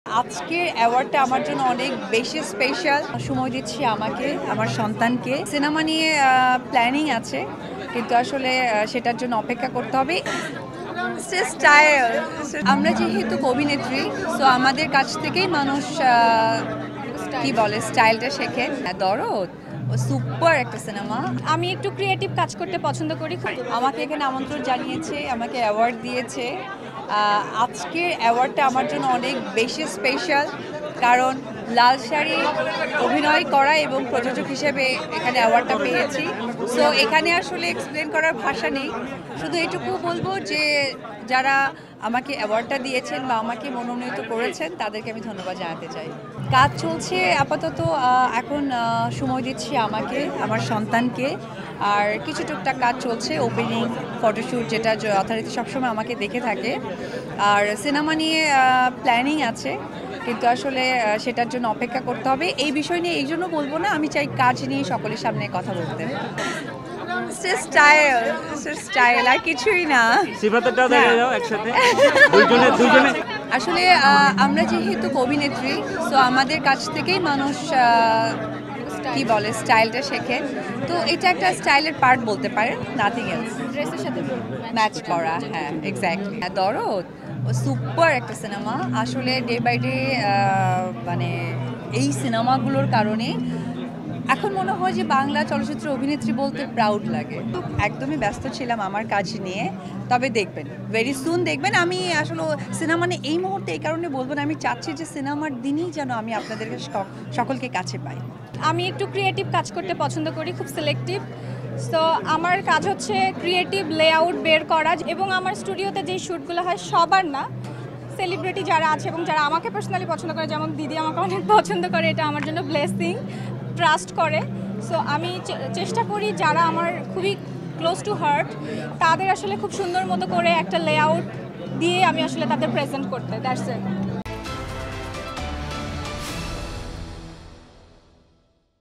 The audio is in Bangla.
আজকের অ্যাওয়ার্ডটা আমার জন্য অনেক বেশি স্পেশাল। সময় দিচ্ছি আমাকে, আমার সন্তানকে। সিনেমা নিয়ে প্ল্যানিং আছে, কিন্তু আসলে সেটার জন্য অপেক্ষা করতে হবে। স্টাইল, আমরা যেহেতু অভিনেত্রী, সো আমাদের কাছ থেকেই মানুষ কি বলে স্টাইলটা শেখে। দরদ সুপার একটা সিনেমা। আমি একটু ক্রিয়েটিভ কাজ করতে পছন্দ করি। আমাকে এখানে আমন্ত্রণ জানিয়েছে, আমাকে অ্যাওয়ার্ড দিয়েছে। আজকের অ্যাওয়ার্ডটা আমার জন্য অনেক বেশি স্পেশাল, কারণ লাল শাড়ি অভিনয় করা এবং প্রযোজক হিসেবে এখানে অ্যাওয়ার্ডটা পেয়েছি। সো এখানে আসলে এক্সপ্লেন করার ভাষা নেই, শুধু এটুকু বলবো যে যারা আমাকে অ্যাওয়ার্ডটা দিয়েছেন বা আমাকে মনোনীত করেছেন তাদেরকে আমি ধন্যবাদ জানাতে চাই। কাজ চলছে আপাতত, এখন সময় দিচ্ছি আমাকে, আমার সন্তানকে, আর কিছু টুকটাক কাজ চলছে, ওপেনিং, ফটোশ্যুট, যেটা যথারীতি সবসময় আমাকে দেখে থাকে। আর সিনেমা নিয়ে প্ল্যানিং আছে, কিন্তু আসলে সেটার জন্য অপেক্ষা করতে হবে। এই বিষয় নিয়ে এই জন্য বলবো না, আমি চাই কাজ নিয়ে সকলের সামনে কথা বলতে। স্টাইল আর কিছুই না। সিফাতেরটাও দেখা যাও একসাথে দুইজনে। আসলে আমরা যেহেতু অভিনেত্রী, সো আমাদের কাছ থেকেই মানুষ কি বলে স্টাইলটা শেখে। তো এটা একটা স্টাইলের পার্ট বলতে পারেন, নাথিং এলস। ড্রেসের সাথে ম্যাচ করা, হ্যাঁ এক্স্যাক্টলি। দরদ সুপার একটা সিনেমা। আসলে ডে বাই ডে মানে এই সিনেমাগুলোর কারণে এখন মনে হয় যে বাংলা চলচ্চিত্র অভিনেত্রী বলতে প্রাউড লাগে। একদমই ব্যস্ত ছিলাম আমার কাজ নিয়ে, তবে দেখবেন, ভেরি সুন দেখবেন। আমি আসলে সিনেমা নিয়ে এই মুহূর্তে এই কারণে বলবো না, আমি চাচ্ছি যে সিনেমার দিনই যেন আমি আপনাদেরকে সকলকে কাছে পাই। আমি একটু ক্রিয়েটিভ কাজ করতে পছন্দ করি, খুব সিলেক্টিভ। সো আমার কাজ হচ্ছে ক্রিয়েটিভ লেআউট বের করা, এবং আমার স্টুডিওতে যেই শ্যুটগুলো হয় সবার না, সেলিব্রিটি যারা আছে এবং যারা আমাকে পার্সোনালি পছন্দ করে, যেমন দিদি আমাকে অনেক পছন্দ করে, এটা আমার জন্য ব্লেসিং, ট্রাস্ট করে। সো আমি চেষ্টা করি যারা আমার খুবই ক্লোজ টু হার্ট তাদের আসলে খুব সুন্দর মতো করে একটা লেআউট দিয়ে আমি আসলে তাদের প্রেজেন্ট করতে। That's it.